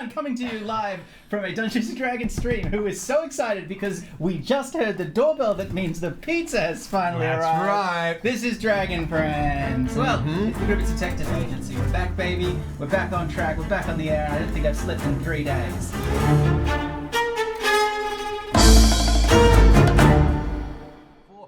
Sean coming to you live from a Dungeons & Dragons stream, who is so excited because we just heard the doorbell that means the pizza has finally arrived. That's right. This is Dragon Friends. Well, it's the Gribbits Detective Agency. We're back, baby. We're back on track. We're back on the air. I don't think I've slept in 3 days.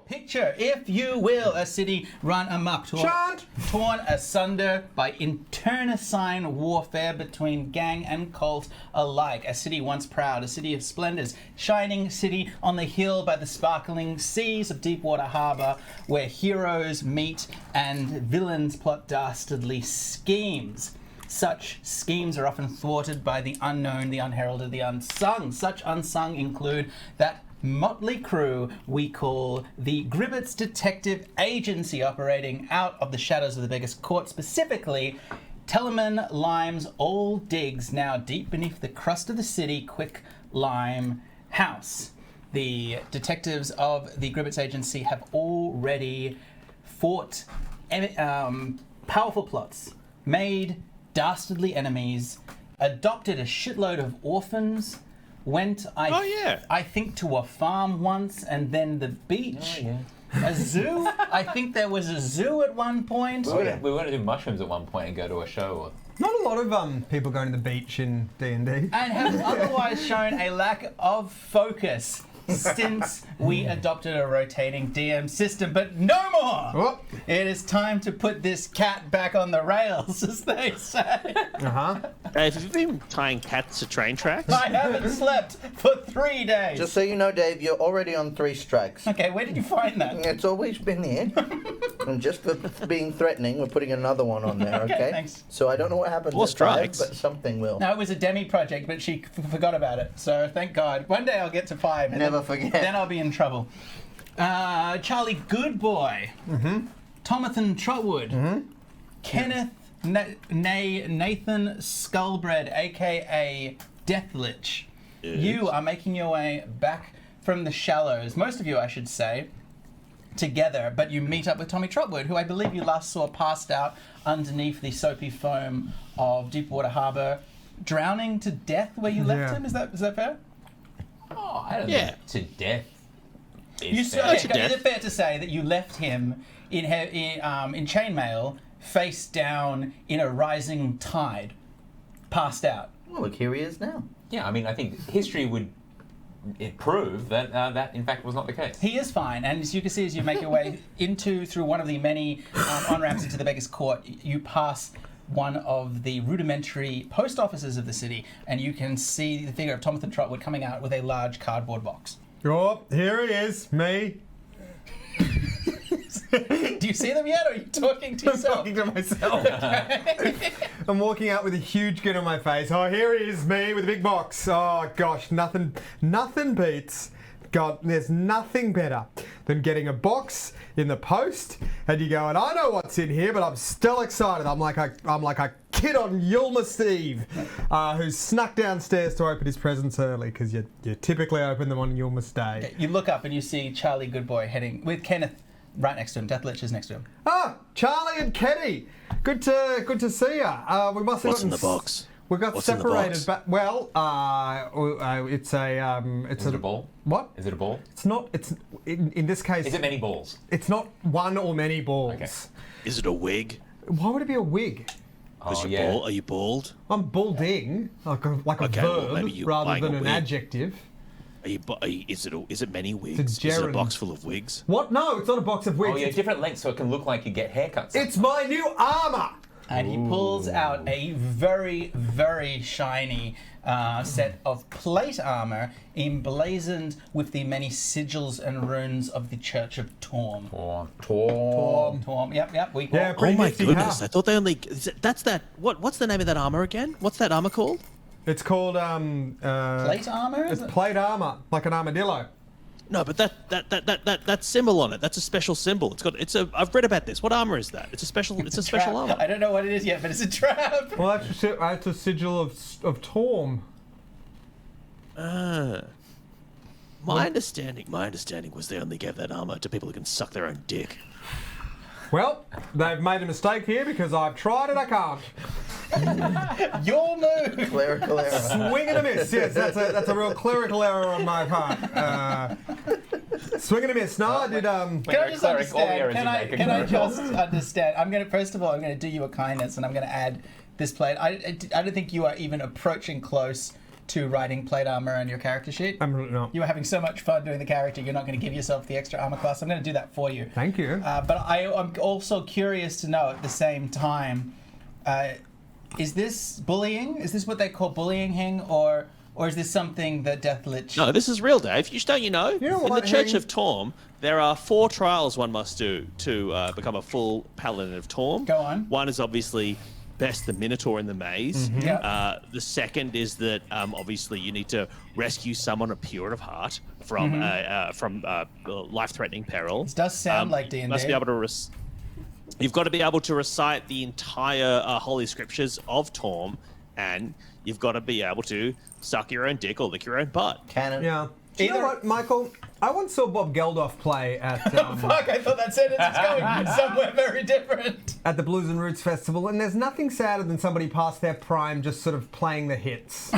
Picture, if you will, a city run amok, torn asunder by internecine warfare between gang and cult alike. A city once proud, a city of splendors, shining city on the hill by the sparkling seas of Deepwater Harbour, where heroes meet and villains plot dastardly schemes. Such schemes are often thwarted by the unknown, the unheralded, the unsung. Such unsung include that motley crew we call the Gribbits Detective Agency, operating out of the shadows of the Vegas court, specifically Tellerman Lime's old digs, now deep beneath the crust of the city, Quick Lime House. The detectives of the Gribbits Agency have already fought powerful plots, made dastardly enemies, adopted a shitload of orphans, went, I think, to a farm once, and then the beach. A zoo? I think there was a zoo at one point. We were going to do mushrooms at one point and go to a show. Not a lot of people going to the beach in D&D. And have otherwise shown a lack of focus since we adopted a rotating DM system, but no more! Oh. It is time to put this cat back on the rails, as they say. Dave, have you been tying cats to train tracks? I haven't slept for 3 days. Just so you know, Dave, you're already on 3 strikes. Okay, where did you find that? It's always been here. And just for being threatening, we're putting another one on there, okay? Thanks. So I don't know what happened More at 5, strikes. but something will. No, it was a demi project, but she forgot about it. So thank God. One day I'll get to 5. And Never forget. Then I'll be in trouble. Charlie Goodboy. Tomathan Trotwood. Kenneth Nathan Skullbread, a.k.a. Deathlich. You are making your way back from the shallows, most of you, I should say, together, but you meet up with Tommy Trotwood, who I believe you last saw passed out underneath the soapy foam of Deepwater Harbour, drowning to death where you left him. Is that fair? Oh, I don't think to death is Is fair. it fair to say that you left him in chainmail, face down in a rising tide, passed out? Well, look, here he is now. Yeah, I mean, I think history would prove that that in fact was not the case. He is fine, and as you can see, as you make your way through one of the many on-ramps into the Vegas court, you pass one of the rudimentary post offices of the city, and you can see the figure of Tomathan Trotwood coming out with a large cardboard box. Oh, here he is, me. Do you see them yet, or are you talking to yourself? I'm talking to myself. I'm walking out with a huge grin on my face. Oh, here he is, me with a big box. Oh gosh, nothing beats. God, there's nothing better than getting a box in the post, and you go, and I know what's in here, but I'm still excited. I'm like a kid on Yulmuster Eve who snuck downstairs to open his presents early, because you typically open them on Yulmuster Day. Okay, you look up and you see Charlie Goodboy heading with Kenneth right next to him. Deathlich is next to him. Ah, Charlie and Kenny, good to see ya. We must have What's in the box? We got What's in the separated, box? but it's Is it a ball? What? Is it a ball? It's not. It's in this case. Is it many balls? It's not one or many balls. Okay. Is it a wig? Why would it be a wig? Because you're bald. Are you bald? I'm balding, like a Okay, verb well, maybe you're rather buying than a an wig. adjective. Is it many wigs? It's Is it a gerund. box full of wigs? What? No, it's not a box of wigs. Oh, yeah, different lengths so it can look like you get haircuts. It's my new armour. And he pulls out a very, very shiny set of plate armor emblazoned with the many sigils and runes of the Church of Torm. Torm. Yep. We call Yeah, Oh my Previously goodness! how? I thought they only. That's that. What's the name of that armor again? What's that armor called? It's called plate armor. It's plate armour, like an armadillo. No, but that symbol on it. That's a special symbol. I've read about this. What armor is that? It's a special armor. I don't know what it is yet, but it's a trap. Well, that's a sigil of Torm. My understanding was they only gave that armor to people who can suck their own dick. Well, they've made a mistake here because I've tried and I can't. Your move. Clerical error. Swing and a miss. Yes, that's a real clerical error on my part. Swing and a miss. No, I did. Can I just understand? Can I just understand? I'm gonna first of all, I'm gonna do you a kindness, and I'm gonna add this plate. I don't think you are even approaching close to writing plate armor on your character sheet. I'm really not. You were having so much fun doing the character, you're not going to give yourself the extra armor class. I'm going to do that for you. Thank you. But I'm also curious to know at the same time, is this bullying? Is this what they call bullying, Hing, or is this something that Deathlich... No, this is real, Dave. You know. You know In what, the Church Hing? of Torm, there are 4 trials one must do to become a full paladin of Torm. Go on. One is obviously best the Minotaur in the maze. Mm-hmm. Yeah. The second is that obviously you need to rescue someone of pure of heart from life-threatening peril. This does sound like D&D. Must be able to You've got to be able to recite the entire Holy Scriptures of Torm, and you've got to be able to suck your own dick or lick your own butt. Canon. Yeah. Do you know Either- what, Michael? I once saw Bob Geldof play at Fuck, I thought that sentence was going somewhere very different. at the Blues and Roots Festival, and there's nothing sadder than somebody past their prime just sort of playing the hits.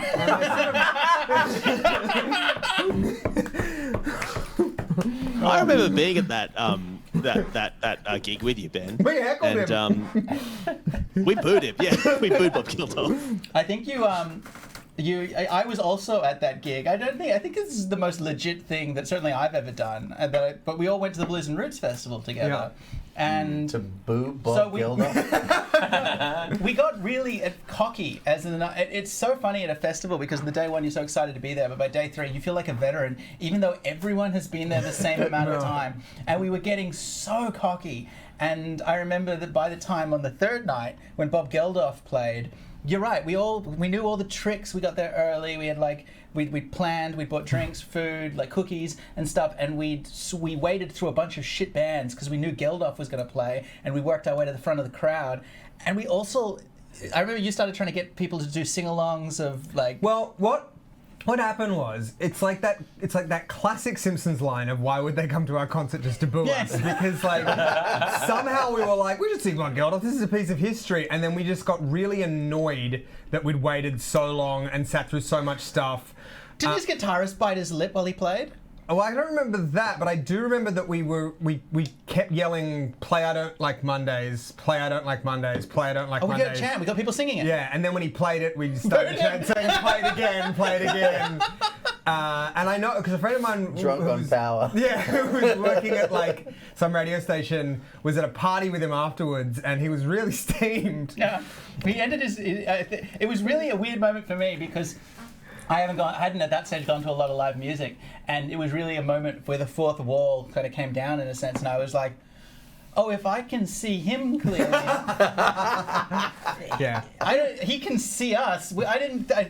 And I remember being at that gig with you, Ben. We heckled and we booed him. Yeah, we booed Bob Geldof. I think I was also at that gig. I think this is the most legit thing that certainly I've ever done. But we all went to the Blues and Roots Festival together. And To boo Bob So we- Geldof. we got really cocky it's so funny at a festival because on the day one you're so excited to be there, but by day 3 you feel like a veteran even though everyone has been there the same amount of time. And we were getting so cocky. And I remember that by the time on the 3rd night when Bob Geldof played, you're right, we knew all the tricks. We got there early. We had we planned, we bought drinks, food, like cookies and stuff, and we waded through a bunch of shit bands because we knew Geldof was going to play, and we worked our way to the front of the crowd. And we also, I remember you started trying to get people to do sing-alongs of like... well, what happened was, it's like that classic Simpsons line of why would they come to our concert just to boo Yes. us? Because like somehow we were like, we should see Bob Geldof, this is a piece of history, and then we just got really annoyed that we'd waited so long and sat through so much stuff. Did his guitarist bite his lip while he played? Oh, I don't remember that, but I do remember that we kept yelling, play I don't like Mondays, play I don't like Mondays, play I don't like Oh, we Mondays. got a chant. We got people singing it. Yeah, and then when he played it, we started saying, play it again, play it again. And I know, because a friend of mine... Drunk who on was- power. Yeah, who was working at like some radio station, was at a party with him afterwards, and he was really steamed. Yeah, he ended his. It was really a weird moment for me because I hadn't at that stage gone to a lot of live music, and it was really a moment where the fourth wall kind of came down in a sense, and I was like, oh, if I can see him clearly, Yeah. he can see us. I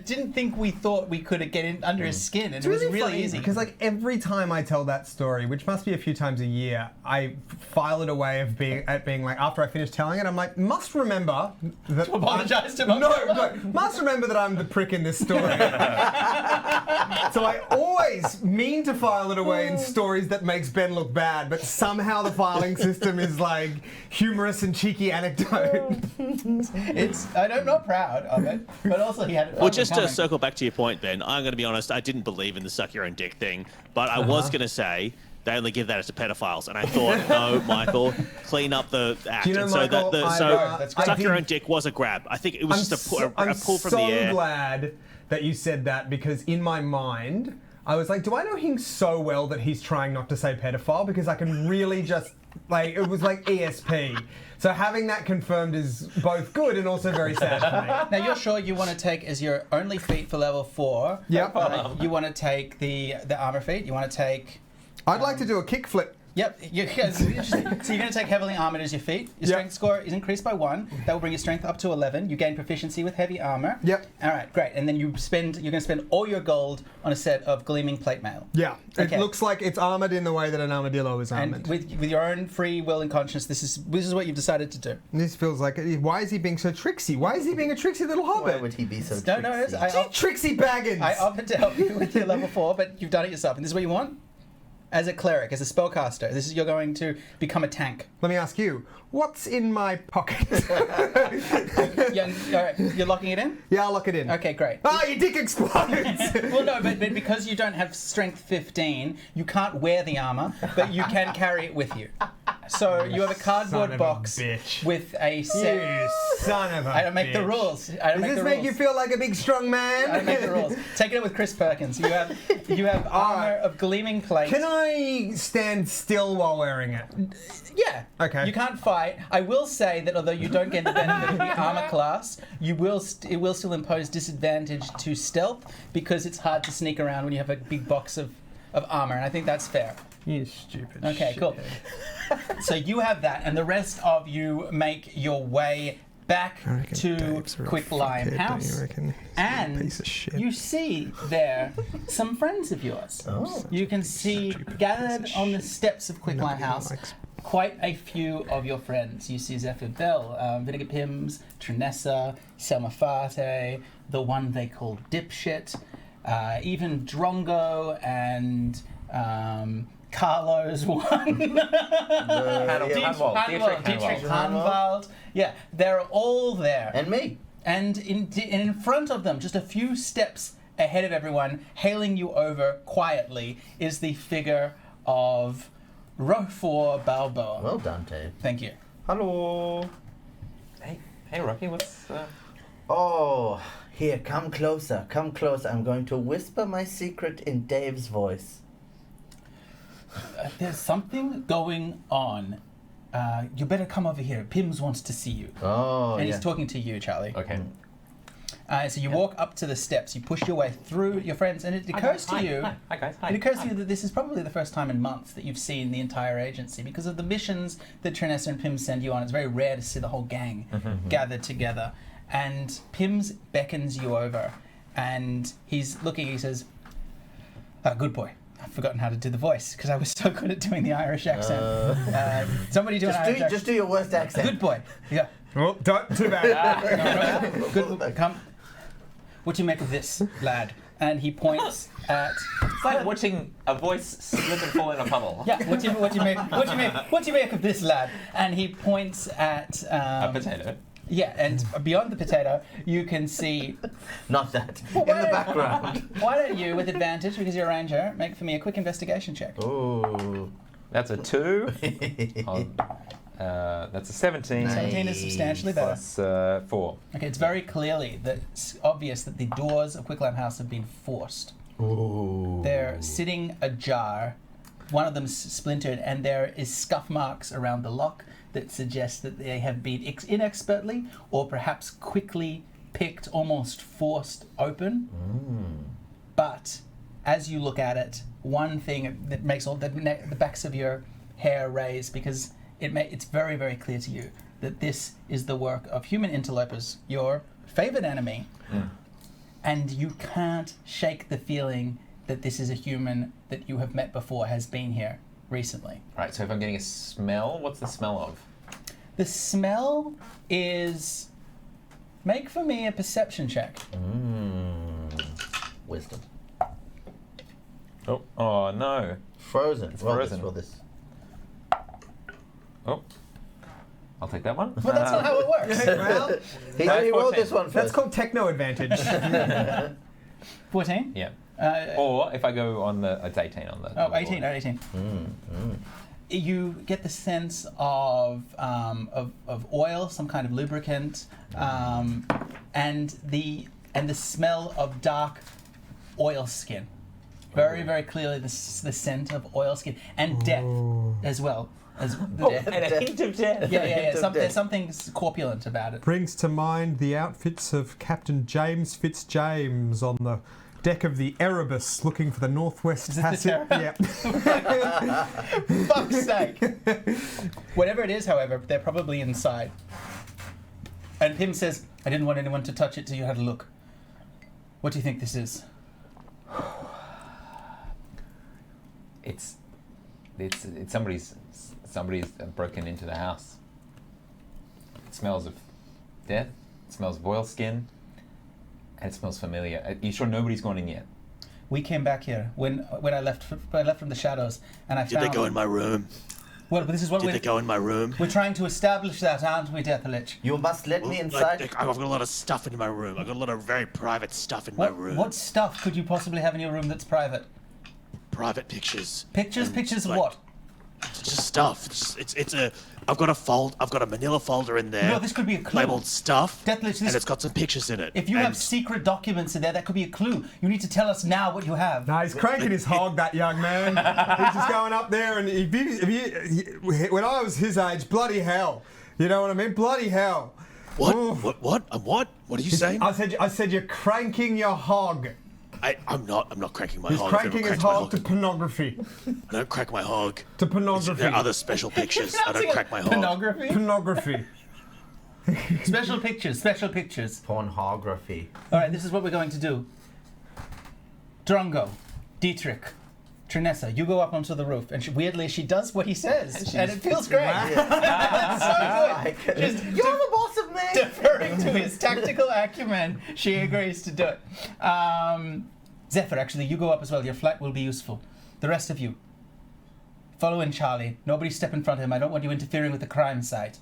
didn't think we thought we could get in under his skin, and it was really funny, easy. because like every time I tell that story, which must be a few times a year, I file it away of being like, after I finish telling it, I'm like, must remember that To apologise to Bob no, Geldof. must remember that I'm the prick in this story. So I always mean to file it away in stories that makes Ben look bad, but somehow the filing system is like humorous and cheeky anecdote. I'm not proud of it, but also he had. Well, just to circle back to your point, Ben, I'm going to be honest, I didn't believe in the suck your own dick thing, but I was going to say they only give that to pedophiles, and I thought, no, Michael, clean up the act. Do you know, and so Michael, that's great. suck your own dick was a grab. I think it was just a pull from the I'm air. so glad that you said that, because in my mind, I was like, do I know him so well that he's trying not to say pedophile? Because I can really just, like, it was like ESP. So having that confirmed is both good and also very sad for me. Now you're sure you want to take as your only feat for level 4? Yep. You want to take the armor feat. You want to take. I'd like to do a kickflip. Yep. So you're going to take heavily armored as your feat. Your strength score is increased by 1. That will bring your strength up to 11. You gain proficiency with heavy armor. Yep. All right, great. And then you're going to spend all your gold on a set of gleaming plate mail. Yeah. Okay. It looks like it's armored in the way that an armadillo is armored. And with your own free will and conscience, this is what you've decided to do. This feels like, why is he being so tricksy? Why is he being a tricksy little hobbit? Why would he be so No, tricksy? Tricksy Baggins! I offered to help you with your level 4, but you've done it yourself. And this is what you want? as a cleric, as a spellcaster. You're going to become a tank. Let me ask you, what's in my pocket? You're locking it in? Yeah, I'll lock it in. Okay, great. Ah, your dick explodes! Well, no, but because you don't have strength 15, you can't wear the armor, but you can carry it with you. So you have a cardboard box with a set. You son of a I don't make the rules. I don't Does make this the make rules. you feel like a big strong man? I don't make the rules. Take it with Chris Perkins. You have armor of gleaming plate. Can I stand still while wearing it? Yeah. Okay. You can't fight. I will say that although you don't get the benefit of the armor class, it will still impose disadvantage to stealth because it's hard to sneak around when you have a big box of armor, and I think that's fair. You stupid Okay, cool. So you have that, and the rest of you make your way back to Quicklime House, and you see there some friends of yours. You can see gathered on the steps of Quicklime House quite a few of your friends. You see Zephyr Bell, Vinegar Pims, Trinessa, Selma Fate, the one they call Dipshit, even Drongo and Carlo's one. Dietrich Hanwald. Yeah, they're all there. And me. And in front of them, just a few steps ahead of everyone, hailing you over quietly, is the figure of Rofor Balboa. Well done, Dave. Thank you. Hello. Hey, Rocky. What's? Oh, here, come closer, come closer. I'm going to whisper my secret in Dave's voice. There's something going on. You better come over here. Pims wants to see you. Oh, And yeah. he's talking to you, Charlie. Okay. So you walk up to the steps, you push your way through your friends, and it occurs to you... Hi, guys. Hi. It occurs to you that this is probably the first time in months that you've seen the entire agency because of the missions that Trinessa and Pims send you on. It's very rare to see the whole gang gathered together. And Pims beckons you over, and he's looking, he says, good boy. I've forgotten how to do the voice because I was so good at doing the Irish accent. Somebody do an Irish accent. Just do your worst accent. Good boy. Yeah. Oh, don't too bad. Good. Come. What do you make of this, lad? And he points at. It's like watching a voice slip and fall in a puddle. Yeah. What do you make of this, lad? And he points at A potato. Yeah, and beyond the potato, you can see. Not that. In the background. Why don't you, with advantage, because you're a ranger, make for me a quick investigation check? Ooh. That's a 2. That's a 17. 17 is substantially better. Plus 4. Okay, it's very clearly that it's obvious that the doors of Quicklime House have been forced. Ooh. They're sitting ajar. One of them's splintered, and there is scuff marks around the lock that suggest that they have been inexpertly or perhaps quickly picked, almost forced open. But as you look at it, one thing that makes all the backs of your hair raise because it's very, very clear to you that this is the work of human interlopers, your favorite enemy, and you can't shake the feeling that this is a human that you have met before, has been here recently. Right, so if I'm getting a smell, what's the smell of? The smell is... Make for me a perception check. Wisdom. Oh no. Frozen. It's Roll frozen. This, roll this. Oh. I'll take that one. But that's not how it works. Well, He rolled 14. this one first. that's called techno advantage. 14? Yeah. Uh, Or if I go on it's 18 on the. Oh, on the 18, board. 18. You get the sense of oil, some kind of lubricant, and the smell of dark oil skin. Very, very clearly the scent of oil skin and death as well as the death. And a hint of death. Yeah. of There's death. something corpulent about it. Brings to mind the outfits of Captain James Fitzjames on the deck of the Erebus looking for the Northwest Is it the Passage. Terror? Fuck's sake. Whatever it is, however, they're probably inside. And Pim says, I didn't want anyone to touch it till you had a look. What do you think this is? It's somebody's broken into the house. It smells of death. It smells of oil skin. And it smells familiar. Are you sure nobody's gone in yet? We came back here when I left from the shadows, and I Did found. they go in my room? Well, this is what Did they go in my room? we're trying to establish that, aren't we, Deathlich? You must let me inside. I've got a lot of stuff in my room. I've got a lot of very private stuff in my room. What stuff could you possibly have in your room that's private? Private pictures. Pictures? And, Pictures of like, what? Just stuff. I've got a manila folder in there. No, this could be a clue. Labeled stuff. Deathlich, and it's got some pictures in it. If you have secret documents in there, that could be a clue. You need to tell us now what you have. No, he's cranking his hog, that young man. He's just going up there, and when I was his age, bloody hell. You know what I mean? Bloody hell. What? Ooh. What? What are you saying? I said you're cranking your hog. I'm not cranking my He's hog. cranking his hog to pornography. I don't crack my hog. To pornography. There are other special pictures. I don't crack my hog. Pornography? Pornography. Special pictures, special pictures. Pornography. All right, this is what we're going to do. Drongo, Dietrich, Trinessa, you go up onto the roof, and weirdly she does what he says, and it feels great. That's so good. Just You're the boss of me. deferring to his tactical acumen, she agrees to do it. Zephyr, actually, you go up as well. Your flight will be useful. The rest of you, follow in Charlie. Nobody step in front of him. I don't want you interfering with the crime site.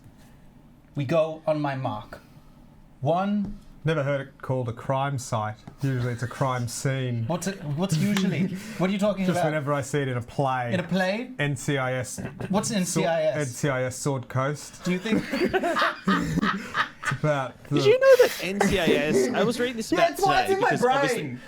We go on my mark. 1. Never heard it called a crime site. Usually it's a crime scene. What's usually? What are you talking Just about? whenever I see it in a play. In a play? NCIS. What's NCIS? NCIS Sword Coast. Do you think? It's about. Did you know that NCIS? I was reading this about Yeah, it's why it's today in my because obviously brain.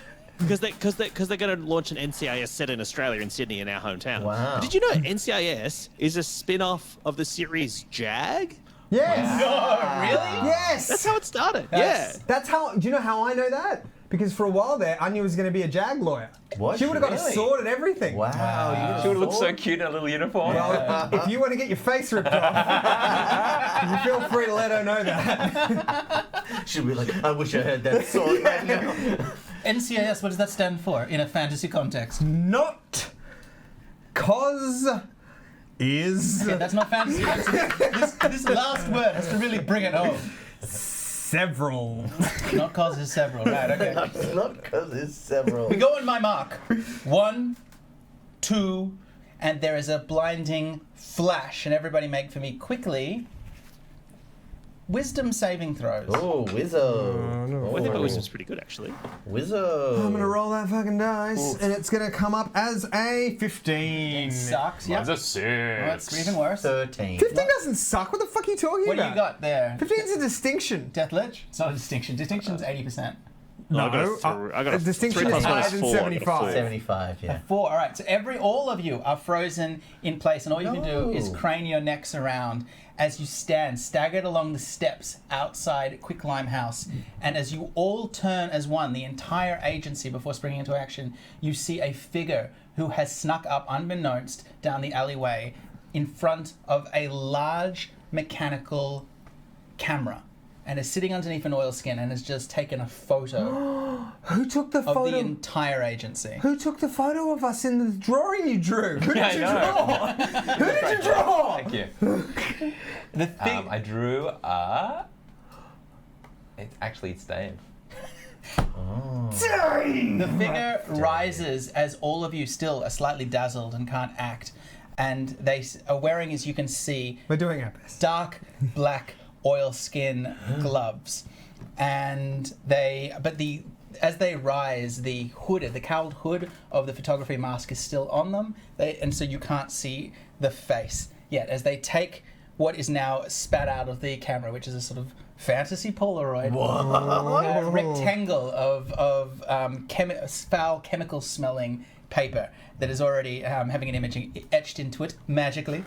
because they're going to launch an NCIS set in Australia, in Sydney, in our hometown. Wow. Did you know NCIS is a spin-off of the series Jag? Yes. Oh, really? Yes. That's how it started. That's- That's how. Do you know how I know that? Because for a while there, Anya was going to be a JAG lawyer. Was She would have got a really? sword and everything. Wow. She would look so cute in a little uniform. Well, if you want to get your face ripped off, you feel free to let her know that. She'll be like, I wish I had that sword right now. NCIS, what does that stand for in a fantasy context? Not cause is Okay, that's not fantasy. This last word has to really bring it home. several. Not causes several. Right, okay. Not because it's several. We go on my mark. 1, 2, and there is a blinding flash, and everybody make for me quickly wisdom saving throws. Oh, Wizzo. no. I think my wisdom's pretty good, actually. Wizzo. I'm gonna roll that fucking dice, and it's gonna come up as a 15. It sucks, yeah. Mine's a 6. Oh, that's even worse. 13. 15 doesn't suck. What the fuck are you talking What do about? you got there? 15's a distinction. Death Lich? It's not a distinction. Distinction's 80%. No, I got a distinction 3 is plus 1 higher is than 4. I got a 75. 4. 75, yeah. 4. All right. So all of you are frozen in place, and all you can do is No. crane your necks around as you stand staggered along the steps outside Quicklime House. And as you all turn as one, the entire agency, before springing into action, you see a figure who has snuck up unbeknownst down the alleyway in front of a large mechanical camera, and is sitting underneath an oilskin and has just taken a photo Who took the of photo? the entire agency. Who took the photo of us in the drawing you drew? Who Yeah, did you I know. draw? Who did you draw? Thank you. The thing, I drew it's Dave. the figure rises as all of you still are slightly dazzled and can't act, and they are wearing, as you can see, We're doing our best. dark black oilskin gloves, and as they rise, the cowled hood of the photography mask is still on them, and so you can't see the face yet. As they take what is now spat out of the camera, which is a sort of fantasy Polaroid, a rectangle of foul chemical-smelling paper that is already having an image etched into it magically,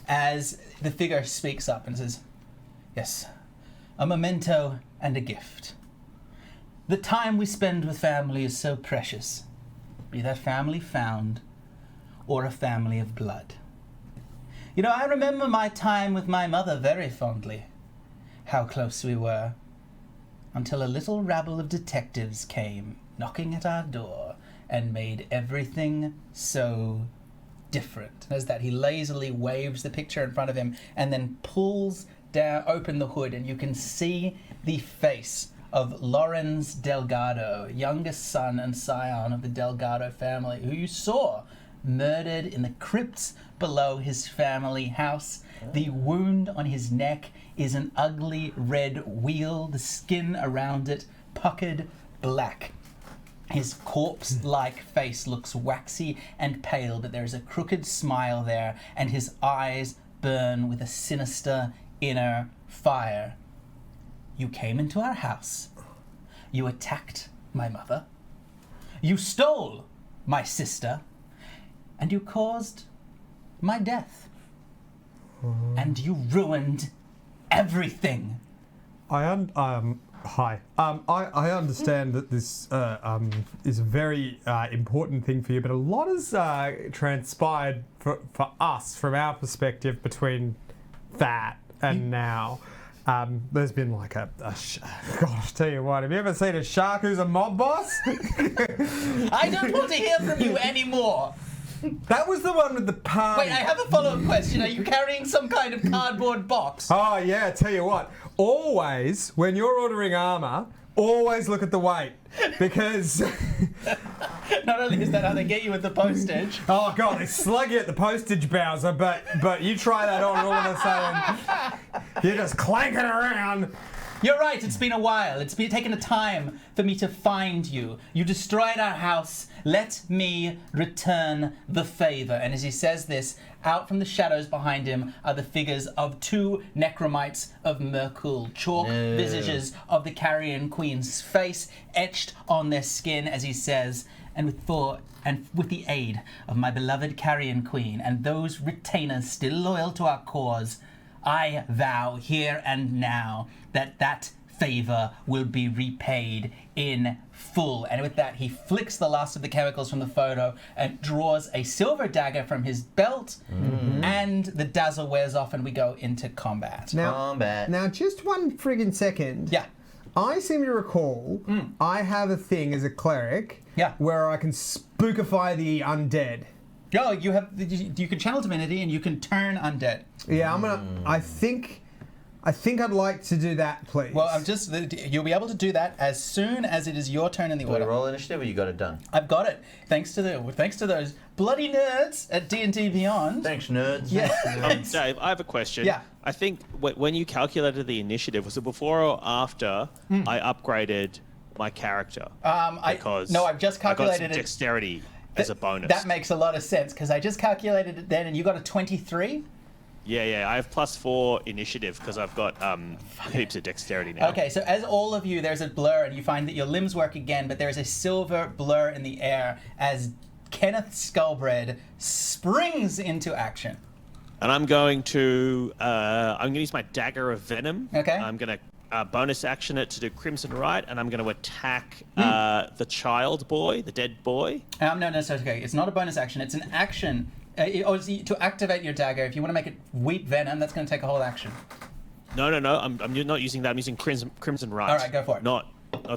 as the figure speaks up and says, "Yes, a memento and a gift. The time we spend with family is so precious, be that family found or a family of blood. You know, I remember my time with my mother very fondly, how close we were, until a little rabble of detectives came knocking at our door and made everything so different." As that, he lazily waves the picture in front of him and then pulls open the hood, and you can see the face of Lawrence Delgado, youngest son and scion of the Delgado family, who you saw murdered in the crypts below his family house. The wound on his neck is an ugly red wheal, the skin around it puckered black. His corpse-like face looks waxy and pale, but there is a crooked smile there, and his eyes burn with a sinister inner fire. You came into our house. You attacked my mother. You stole my sister. And you caused my death. And you ruined everything. Hi. I understand that this is a very important thing for you, but a lot has transpired for us from our perspective between that and now. There's been like God, I'll tell you what, have you ever seen a shark who's a mob boss? I don't want to hear from you anymore. That was the one with the party. Wait, I have a follow-up question. Are you carrying some kind of cardboard box? Oh, yeah, tell you what. Always, when you're ordering armour, always look at the weight. Because... Not only is that how they get you with the postage. Oh, God, they slug you at the postage, Bowser, but you try that on and all of a sudden, you're just clanking around. You're right, it's been a while. It's been taken a time for me to find you. You destroyed our house. Let me return the favor. And as he says this, out from the shadows behind him are the figures of two necromites of Merkul, chalk visages of the Carrion Queen's face etched on their skin, as he says, and with the aid of my beloved Carrion Queen and those retainers still loyal to our cause, I vow here and now that favor will be repaid in full. And with that, he flicks the last of the chemicals from the photo and draws a silver dagger from his belt, and the dazzle wears off and we go into combat. Now, just one friggin' second. Yeah. I seem to recall I have a thing as a cleric where I can spookify the undead. Oh, you can channel divinity and you can turn undead. Yeah, I think I'd like to do that, please. Well, you'll be able to do that as soon as it is your turn in the order. Roll initiative, or you got it done? I've got it. Thanks to those bloody nerds at D&D Beyond. Thanks, nerds. Yeah. Dave, I have a question. Yeah. I think when you calculated the initiative, was it before or after I upgraded my character? I've just calculated I got some it. Dexterity as a bonus. That makes a lot of sense because I just calculated it then, and you got a 23. Yeah, I have +4 initiative because I've got heaps of dexterity now. Okay, so as all of you, there's a blur, and you find that your limbs work again, but there is a silver blur in the air as Kenneth Skullbread springs into action. And I'm going to use my Dagger of Venom. Okay. I'm going to bonus action it to do Crimson Right, and I'm going to attack the child boy, the dead boy. No, so okay. It's not a bonus action. It's an action. To activate your dagger, if you want to make it weep venom, that's going to take a whole action. No. I'm not using that. I'm using Crimson Right. All right, go for it. Not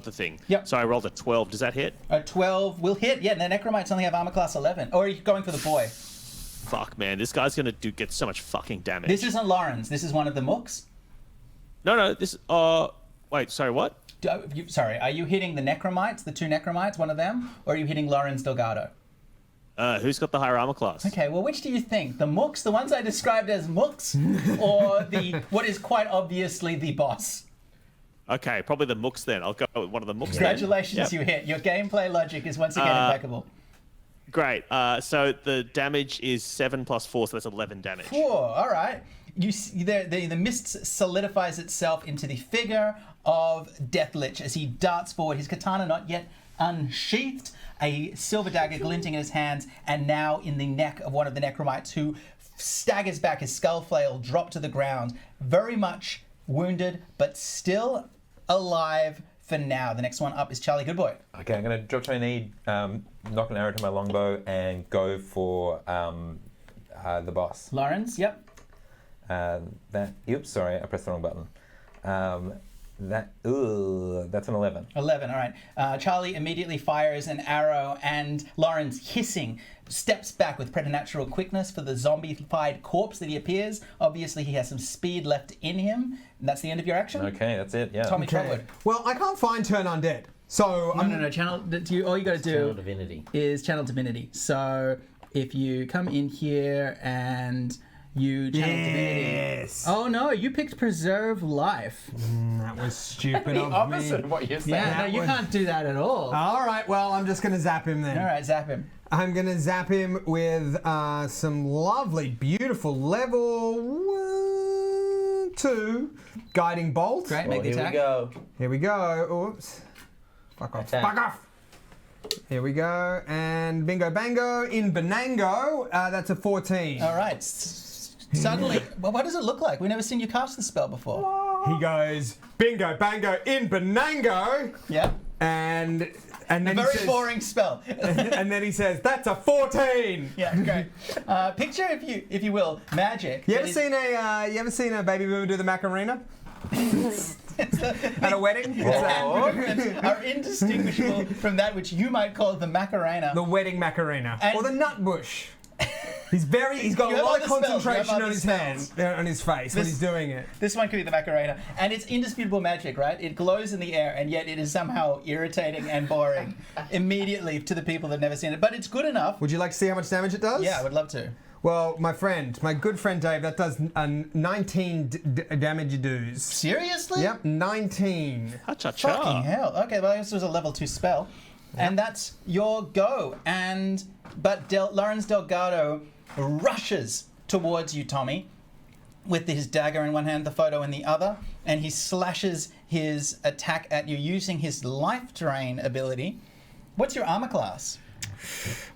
the thing. Yep. So I rolled a 12. Does that hit? A 12 will hit. Yeah, the necromites only have armor class 11. Or are you going for the boy? Fuck, man. This guy's going to get so much fucking damage. This isn't Lawrence. This is one of the mooks. No. This. Wait. Sorry. What? Are you hitting the necromites, the two necromites, one of them, or are you hitting Lawrence Delgado? Who's got the higher armor class? Okay, well, which do you think? The mooks, the ones I described as mooks, or what is quite obviously the boss? Okay, probably the mooks then. I'll go with one of the mooks. Congratulations, you hit. Your gameplay logic is once again impeccable. Great. So the damage is 7 + 4, so that's 11 damage. Whoa, all right. You see, the mist solidifies itself into the figure of Deathlich as he darts forward, his katana not yet unsheathed, a silver dagger glinting in his hands, and now in the neck of one of the necromites, who staggers back, his skull flail dropped to the ground, very much wounded, but still alive for now. The next one up is Charlie Goodboy. Okay, I'm going to drop to my knee, knock an arrow to my longbow, and go for the boss. Lawrence, yep. Oops, sorry, I pressed the wrong button. That's an 11. 11, all right. Charlie immediately fires an arrow, and Lawrence, hissing, steps back with preternatural quickness for the zombified corpse that he appears. Obviously, he has some speed left in him, and that's the end of your action. Okay, that's it. Yeah. Tommy Trotwood. Well, I can't find Turn Undead. So No. Channel. All you got to Channel do divinity. is channel divinity. So if you come in here and you channel divinity. Yes. Oh no, you picked preserve life. That was stupid The of opposite me. of what you're saying. Yeah, no, that you was- can't do that at all. All right, well, I'm just going to zap him then. All right, zap him. I'm going to zap him with some lovely, beautiful level 2 guiding bolt. Great, make the Here we attack. go. Here we go. Oops. Fuck off. Attack. Fuck off. Here we go. And bingo bango in Benango. That's a 14. All right. Suddenly, well, what does it look like? We've never seen you cast the spell before. He goes bingo bango in Benango. Yeah. And then A he very says, boring spell. and then he says, "That's a 14." Yeah, great. Picture, if you will, magic. You that ever is- seen a baby boomer do the Macarena at a wedding? are indistinguishable from that which you might call the Macarena. The wedding Macarena And- or the nut bush. He's got You a have lot of other spells, you have concentration on other his spells. hand, on his face when This- he's doing it. This one could be the Macarena. And it's indisputable magic, right? It glows in the air, and yet it is somehow irritating and boring immediately to the people that have never seen it. But it's good enough. Would you like to see how much damage it does? Yeah, I would love to. Well, my good friend Dave, that does 19 damage dues. Seriously? Yep, 19. Cha-cha-cha. Fucking hell. Okay, well, this was a level 2 spell. And that's your go. But Lawrence Delgado rushes towards you, Tommy, with his dagger in one hand, the photo in the other, and he slashes his attack at you using his life drain ability. What's your armor class?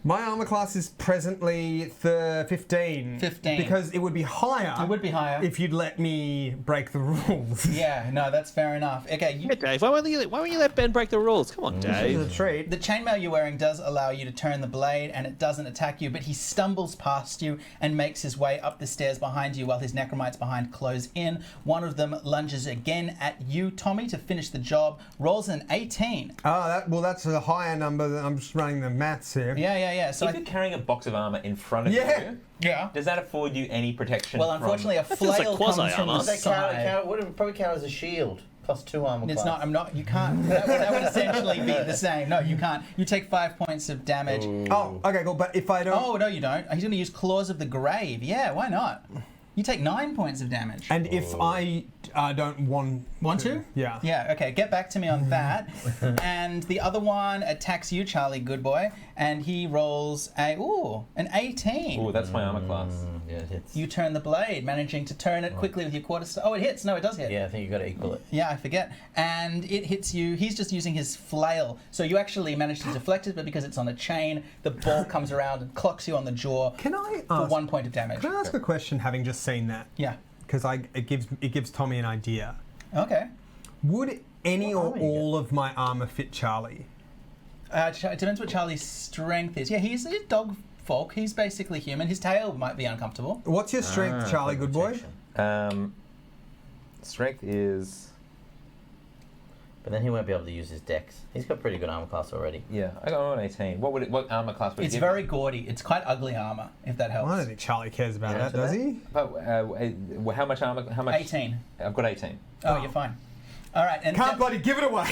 My armor class is presently 15. 15. Because it would be higher. It would be higher. If you'd let me break the rules. Yeah, no, that's fair enough. Okay, Yeah, Dave, why won't you let Ben break the rules? Come on, This is Dave. a treat. the chainmail you're wearing does allow you to turn the blade, and it doesn't attack you, but he stumbles past you and makes his way up the stairs behind you while his necromites behind close in. One of them lunges again at you, Tommy, to finish the job. Rolls an 18. That's a higher number than I'm just running the maths here. Yeah. So If you're carrying a box of armor in front of Yeah. you, yeah. does that afford you any protection? Well, unfortunately, a feels like flail comes from quasi-armor. the That side. would probably count as a shield. Plus 2 armor It's class. not. I'm not. You can't. That would essentially be the same. No, you can't. You take 5 points of damage. Oh, okay, cool. But if I don't... Oh no, you don't. He's going to use Claws of the Grave. Yeah, why not? You take 9 points of damage. And if I don't want to? Yeah. Yeah, okay, get back to me on that. And the other one attacks you, Charlie, good boy, and he rolls an 18. Oh, that's my armor class. Yeah, it hits. You turn the blade, managing to turn it quickly with your quarterstaff. Oh, it hits. No, it does hit. Yeah, I think you got to equal it. Yeah, I forget. And it hits you. He's just using his flail. So you actually manage to deflect it, but because it's on a chain, the ball comes around and clocks you on the jaw Can I for ask... 1 point of damage. Can I ask a question having just seen that? Yeah. Because it gives Tommy an idea. Okay. Would any What or armor you all of my armor fit Charlie? It depends what Charlie's strength is. Yeah, he's a dog folk. He's basically human. His tail might be uncomfortable. What's your strength, Charlie, good boy? Protection. Strength is... But then he won't be able to use his dex. He's got pretty good armor class already. Yeah, I got an 18. What armor class would it It's give very me? gaudy. It's quite ugly armor, if that helps. I don't think Charlie cares about Yeah, that, does that- he? But how much armor? How much? 18. I've got 18. Oh, you're fine. All right, and Can't bloody give it away.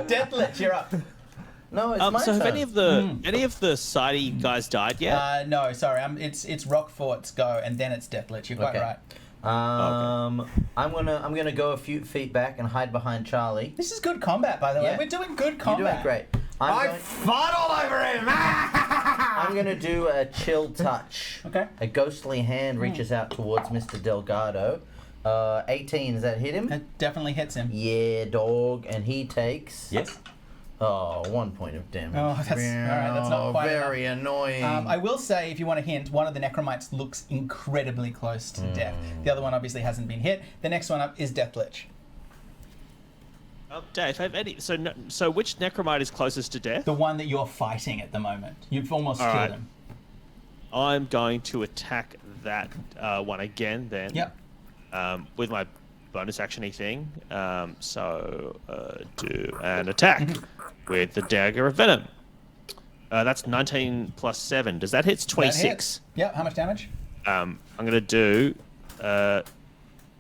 Deathlich, you're up. No, it's my So have turn. any of the sidey guys died yet? No, sorry. It's Rockfort's go, and then it's Deathlich. You're quite Okay. right. I'm gonna go a few feet back and hide behind Charlie. This is good combat, by the way. Yeah. We're doing good You're combat. doing great. I fought all over him. I'm gonna do a chill touch. Okay. A ghostly hand reaches out towards Mr. Delgado. 18, does that hit him? It definitely hits him. Yeah, dog. And he takes... Yes. 1 point of damage. Oh, that's all right. That's not quite very annoying. I will say, if you want a hint, one of the necromites looks incredibly close to death. The other one obviously hasn't been hit. The next one up is Deathlich. Dave, have any? So which necromite is closest to death? The one that you're fighting at the moment. You've almost All killed right. him. I'm going to attack that one again then. Yep. With my bonus actiony thing. So do an attack with the Dagger of Venom. That's 19 plus 7. Does that hit? It's 26. That hits. Yep, how much damage? I'm going to do...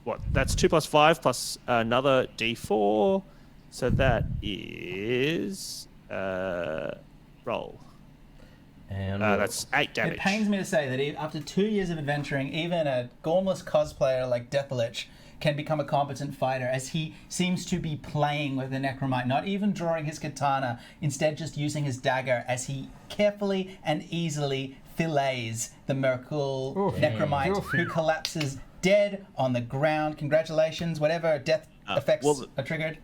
what? That's 2 plus 5 plus another d4. So that is... roll. And that's 8 damage. It pains me to say that after 2 years of adventuring, even a gormless cosplayer like Deathlich can become a competent fighter, as he seems to be playing with the Necromite, not even drawing his katana, instead just using his dagger as he carefully and easily fillets the Merkul Necromite, who collapses dead on the ground. Congratulations, whatever death effects are triggered.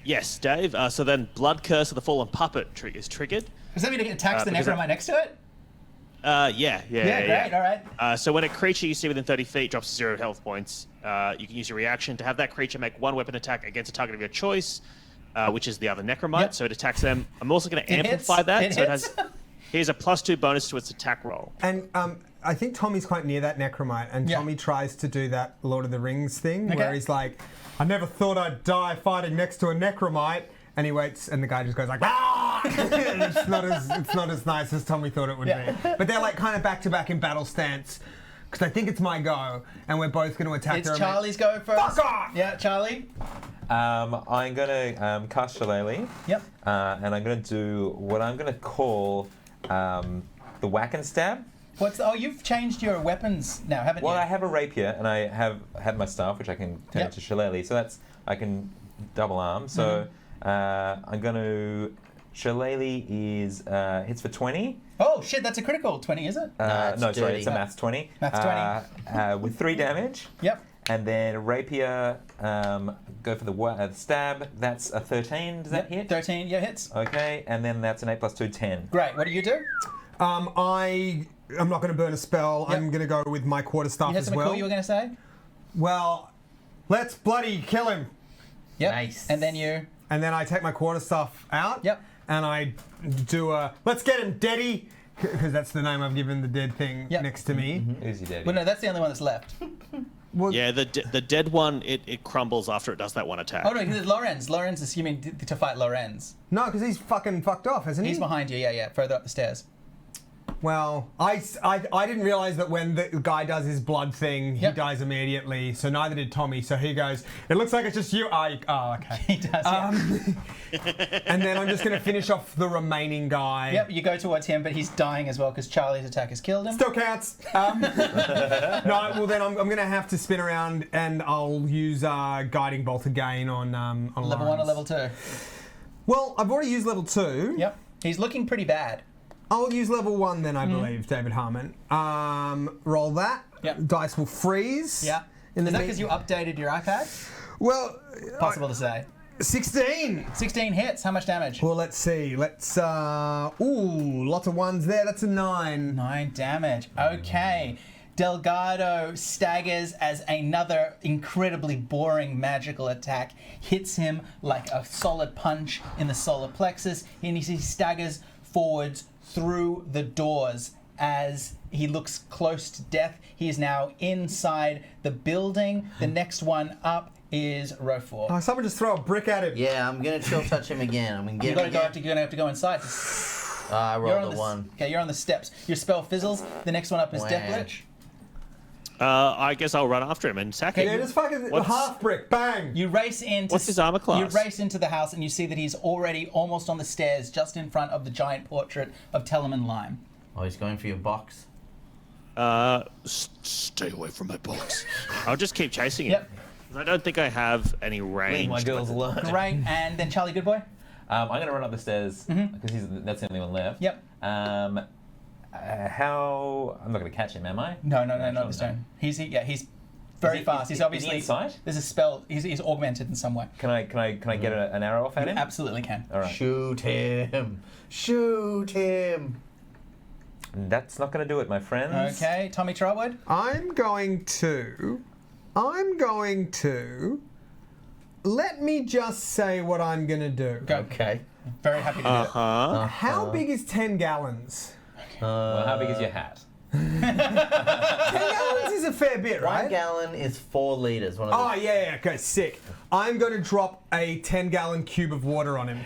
Yes, Dave. So then Blood Curse of the Fallen Puppet is triggered. Does that mean it attacks the Necromite next to it? Yeah, Great, all right. So when a creature you see within 30 feet drops 0 health points, you can use your reaction to have that creature make one weapon attack against a target of your choice, which is the other Necromite. Yep. So it attacks them. I'm also going to amplify that. It has. Here's a +2 bonus to its attack roll. And I think Tommy's quite near that Necromite, and Tommy tries to do that Lord of the Rings thing, where he's like, I never thought I'd die fighting next to a Necromite. And he waits, and the guy just goes like, ah! It's not as nice as Tommy thought it would be. But they're like kind of back to back in battle stance, because I think it's my go, and we're both going to attack. It's Charlie's go first. Fuck off! Yeah, Charlie. I'm going to cast Shillelagh. Yep. And I'm going to do what I'm going to call the whack and stab. You've changed your weapons now, haven't you? Well, I have a rapier, and I have had my staff, which I can turn into Shillelagh. So I can double arm. So I'm going to... Shillelagh is hits for 20. Oh, shit, that's a critical 20, is it? No, sorry, it's a maths 20. Maths 20. With 3 damage. Yep. And then rapier, go for the stab. That's a 13. Does that hit? 13, hits. Okay, and then that's an 8 plus 2, 10. Great, what do you do? I'm not going to burn a spell. Yep. I'm going to go with my quarterstaff You had as something well. cool you were going to say? Well, let's bloody kill him. Yep. Nice. And then you... And then I take my quarterstaff out. Yep. And I do a, let's get him, Daddy, because that's the name I've given the dead thing next to me. Who's your daddy? Well, no, that's the only one that's left. Well, Yeah, the dead one, it crumbles after it does that one attack. Oh, no, because Lorenz. Lorenz is assuming to fight Lorenz. no, because he's fucking fucked off, hasn't he? He's behind you, further up the stairs. Well, I didn't realise that when the guy does his blood thing, he dies immediately. So neither did Tommy. So he goes, it looks like it's just you. Oh, okay. He does, And then I'm just going to finish off the remaining guy. Yep, you go towards him, but he's dying as well because Charlie's attack has killed him. Still counts. No, well then I'm going to have to spin around and I'll use Guiding Bolt again on Level 1 or Lawrence. level 2? Well, I've already used level 2. Yep. He's looking pretty bad. I'll use level 1 then, I believe, David Harmon. Roll that. Yep. Dice will freeze. Yeah. Is that because you updated your iPad? Well, Possible to say. 16. 16 hits. How much damage? Well, let's see. Lots of ones there. That's a 9. 9 damage. Okay. Delgado staggers as another incredibly boring magical attack hits him like a solid punch in the solar plexus, and he staggers forwards through the doors as he looks close to death. He is now inside the building. The next one up is row 4. Oh, someone just throw a brick at him. Yeah, I'm gonna chill touch him again. I'm gonna get You're him gonna again. have to go inside. I You're on rolled a 1. Okay, you're on the steps. Your spell fizzles. The next one up is Wow. Deathlich. I guess I'll run after him and attack him. Yeah, just fucking What's- half brick. Bang. You race into. What's his armor class? You race into the house and you see that he's already almost on the stairs, just in front of the giant portrait of Telemann Lime. Oh, he's going for your box. Stay away from my box. I'll just keep chasing him. Yep. I don't think I have any range. My girl's alone. Great. And then Charlie Goodboy. I'm going to run up the stairs because that's the only one left. Yep. How? I'm not going to catch him, am I? No, not this turn. He's very fast. He's obviously Is he in sight? There's a spell. He's augmented in some way. Can I get an arrow off at You him? absolutely can. All right. Shoot him! Shoot him! That's not going to do it, my friends. Okay, Tommy Trotwood. I'm going to. Let me just say what I'm going to do. Go. Okay. Very happy to do that. How big is 10 gallons? Well, how big is your hat? 10 gallons is a fair bit, right? 1 gallon is 4 liters. One of Oh, yeah, okay, sick. I'm going to drop a 10-gallon cube of water on him.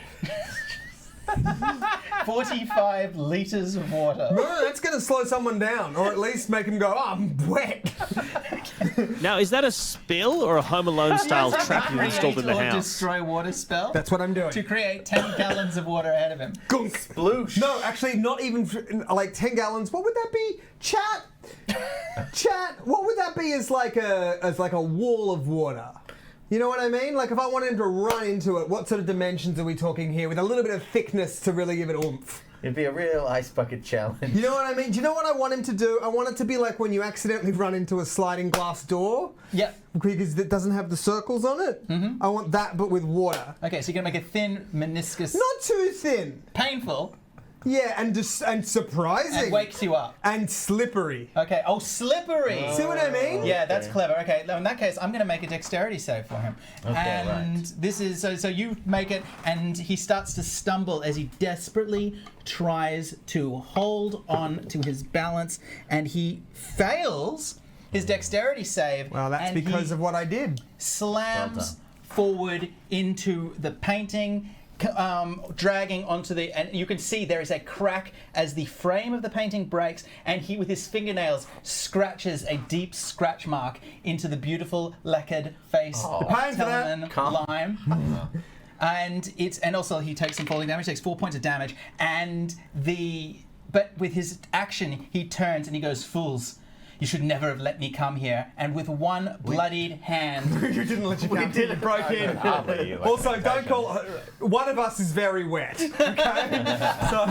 45 litres of water. No, that's going to slow someone down, or at least make him go, oh, I'm wet. Now, is that a spill or a Home Alone style trap you installed in the Create or house? destroy water spell. That's what I'm doing. To create 10 gallons of water ahead of him. Gunk. Sploosh. No, actually, not even like 10 gallons. What would that be? Chat. What would that be as like a wall of water? You know what I mean? Like if I wanted to run into it, what sort of dimensions are we talking here with a little bit of thickness to really give it oomph? It'd be a real ice bucket challenge. You know what I mean? Do you know what I want him to do? I want it to be like when you accidentally run into a sliding glass door. Yep. Because it doesn't have the circles on it. Mm-hmm. I want that, but with water. Okay, so you're going to make a thin meniscus. Not too thin. Painful. Yeah, and surprising. And wakes you up. And slippery. Okay. Oh, slippery. See what I mean? Yeah, that's clever. Okay, in that case, I'm going to make a dexterity save for him. Okay, and right. this is so you make it, and he starts to stumble as he desperately tries to hold on to his balance, and he fails his dexterity save. Well, that's and because of what I did. slams Well done. forward into the painting. Dragging onto the, and you can see there is a crack as the frame of the painting breaks, and he with his fingernails scratches a deep scratch mark into the beautiful lacquered face of paying for that. Telemann Lime. And also he takes some falling damage, takes 4 points of damage, but with his action he turns and he goes, "Fools, you should never have let me come here." And with one bloodied hand, You didn't let you come. You broke in. Also, don't call. One of us is very wet. Okay. So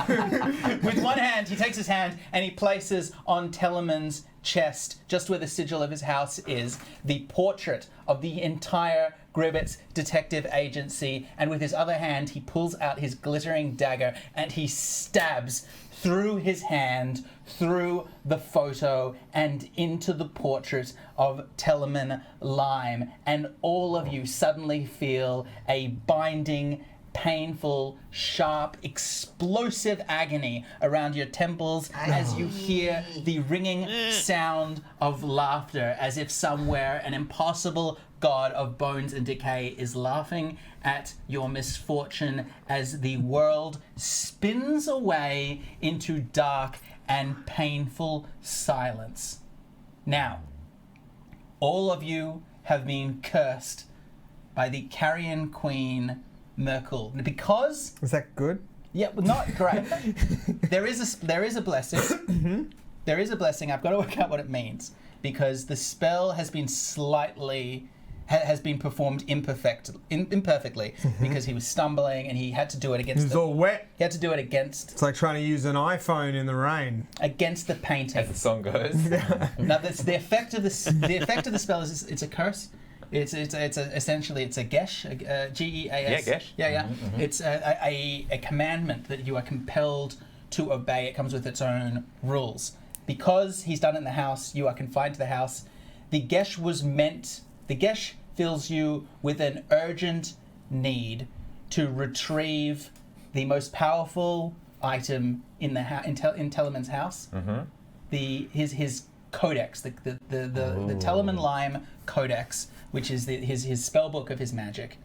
with one hand, he takes his hand and he places on Telemann's chest, just where the sigil of his house is, the portrait of the entire Gribbits Detective Agency. And with his other hand, he pulls out his glittering dagger and he stabs through his hand, through the photo, and into the portrait of Telemann Lime. And all of you suddenly feel a binding, painful, sharp, explosive agony around your temples as you hear the ringing sound of laughter, as if somewhere an impossible god of bones and decay is laughing at your misfortune as the world spins away into dark and painful silence. Now, all of you have been cursed by the Carrion Queen Merkel. Because... is that good? Yeah, well, not great. There is a blessing. There is a blessing. I've got to work out what it means. Because the spell has been has been performed imperfectly because he was stumbling and he had to do it against. It's all wet. He had to do it against. It's like trying to use an iPhone in the rain. Against the painting. As the song goes. Now, that's the effect of this. The effect of the spell is it's a curse. Essentially it's a gesh, Geas. Yeah, gesh. Yeah. It's a commandment that you are compelled to obey. It comes with its own rules. Because he's done it in the house, you are confined to the house. The gesh fills you with an urgent need to retrieve the most powerful item in in Telemann's house. His codex, the Telemann Lime codex, which is his spell book of his magic.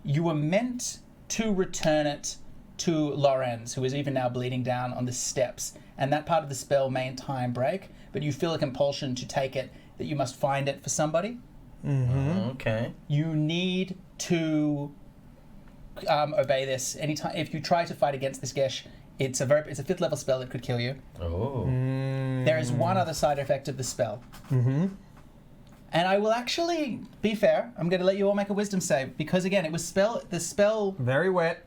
You were meant to return it to Lorenz, who is even now bleeding down on the steps, and that part of the spell may in time break, but you feel a compulsion to take it, that you must find it for somebody. Okay. You need to obey this. Anytime if you try to fight against this gesh, it's a 5th level spell that could kill you. Oh. There is one other side effect of the spell. And I will actually be fair. I'm going to let you all make a wisdom save because again, it was the spell. Very wet.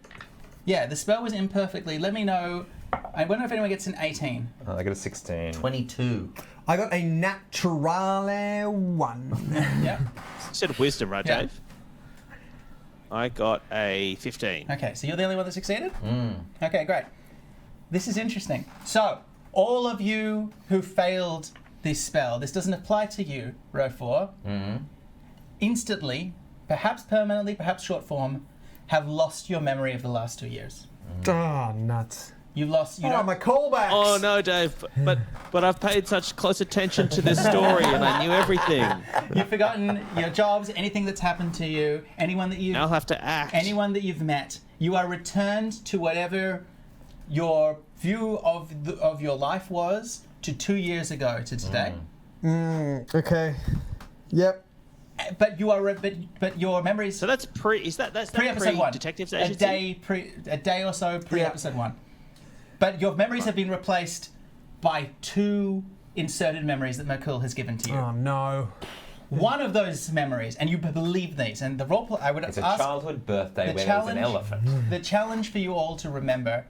Yeah, the spell was imperfectly. Let me know. I wonder if anyone gets an 18. I got a 16. 22. I got a naturale 1. Yeah. You said wisdom, right, Yeah. Dave? I got a 15. Okay, so you're the only one that succeeded? Okay, great. This is interesting. So, all of you who failed this spell, this doesn't apply to you, row 4, instantly, perhaps permanently, perhaps short form, have lost your memory of the last 2 years. Oh, nuts. You lost. You Oh, don't- my callbacks. Oh no, Dave! But I've paid such close attention to this story, and I knew everything. You've forgotten your jobs, anything that's happened to you, anyone that you, Now I'll have to act. anyone that you've met. You are returned to whatever your view of your life was to 2 years ago to today. Okay. Yep. But you are but your memories. So that's that's Pre-episode one. Detectives a Agency. day or so pre-episode one. But your memories have been replaced by 2 inserted memories that Merkul has given to you. Oh no. One of those memories, and you believe these, and the role play, I would It's a ask childhood birthday the where there was an challenge- elephant. the challenge for you all to remember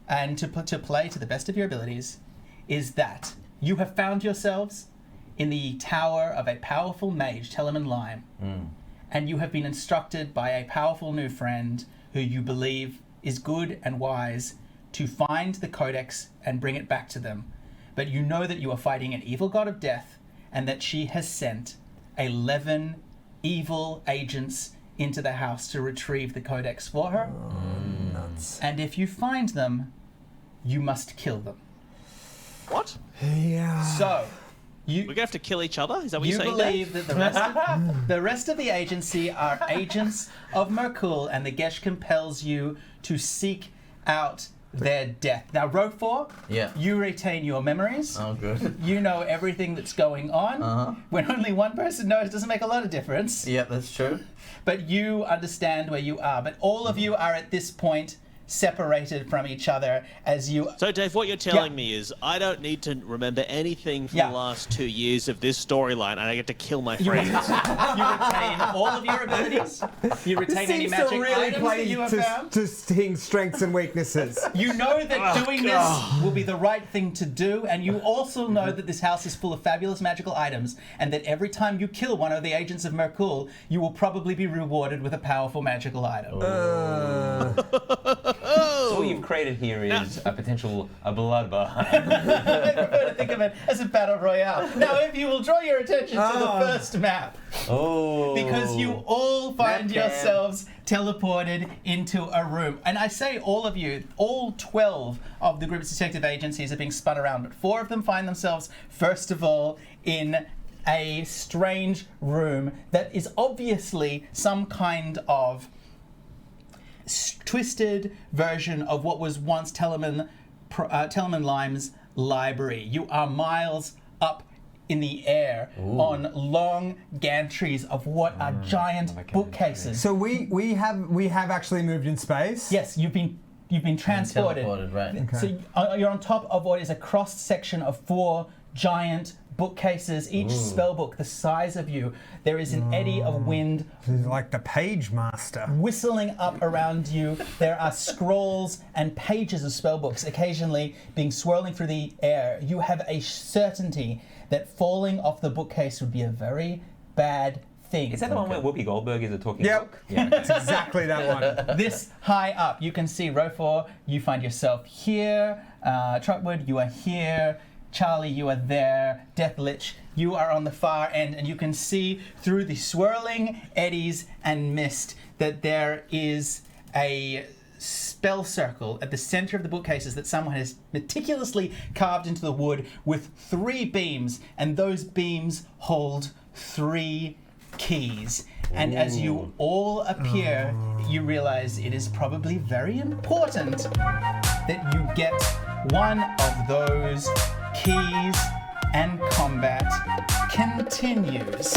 and to play to the best of your abilities is that you have found yourselves in the tower of a powerful mage, Telemann Lime, and you have been instructed by a powerful new friend who you believe is good and wise to find the codex and bring it back to them. But you know that you are fighting an evil god of death and that she has sent 11 evil agents into the house to retrieve the codex for her. Nuts. And if you find them, you must kill them. What? Yeah. So, We're gonna have to kill each other? Is that what you you're saying, believe Dave? that the rest of the agency are agents of Merkul, and the Gesh compels you to seek out their death. Now, Rofor, Yeah. you retain your memories. Oh, good. You know everything that's going on. When only one person knows, doesn't make a lot of difference. Yeah, that's true. But you understand where you are. But all of you are at this point separated from each other as you... So, Dave, what you're telling me is I don't need to remember anything from Yeah. the last 2 years of this storyline, and I get to kill my You friends. retain all of your abilities. You retain any Seems magic to really items play that you have found. to Sting's strengths and weaknesses. You know that doing this will be the right thing to do, and you also know that this house is full of fabulous magical items, and that every time you kill one of the agents of Merkul, you will probably be rewarded with a powerful magical item. So all you've created here is a potential bloodbath. I prefer to think of it as a battle royale. Now, if you will draw your attention to the first map, Oh. because you all find Map cam. yourselves teleported into a room. And I say all of you, all 12 of the Gribbits Detective Agencies are being spun around, but 4 of them find themselves, first of all, in a strange room that is obviously some kind of twisted version of what was once Telemann Lime's library. You are miles up in the air on long gantries of what are giant bookcases. So we have actually moved in space. Yes, you've been transported. Teleported, right. So you're on top of what is a cross section of 4 giant bookcases, each spellbook the size of you. There is an eddy of wind Like the page master. whistling up around you. There are scrolls and pages of spellbooks occasionally being swirling through the air. You have a certainty that falling off the bookcase would be a very bad thing. Is that the one where Whoopi Goldberg is a talking Yep. book? Yeah. It's exactly that one. This high up, you can see Rofor, you find yourself here. Trotwood, you are here. Charlie, you are there. Deathlich, you are on the far end, and you can see through the swirling eddies and mist that there is a spell circle at the center of the bookcases that someone has meticulously carved into the wood with 3 beams, and those beams hold 3 keys. And as you all appear, you realize it is probably very important that you get one of those keys, and combat continues.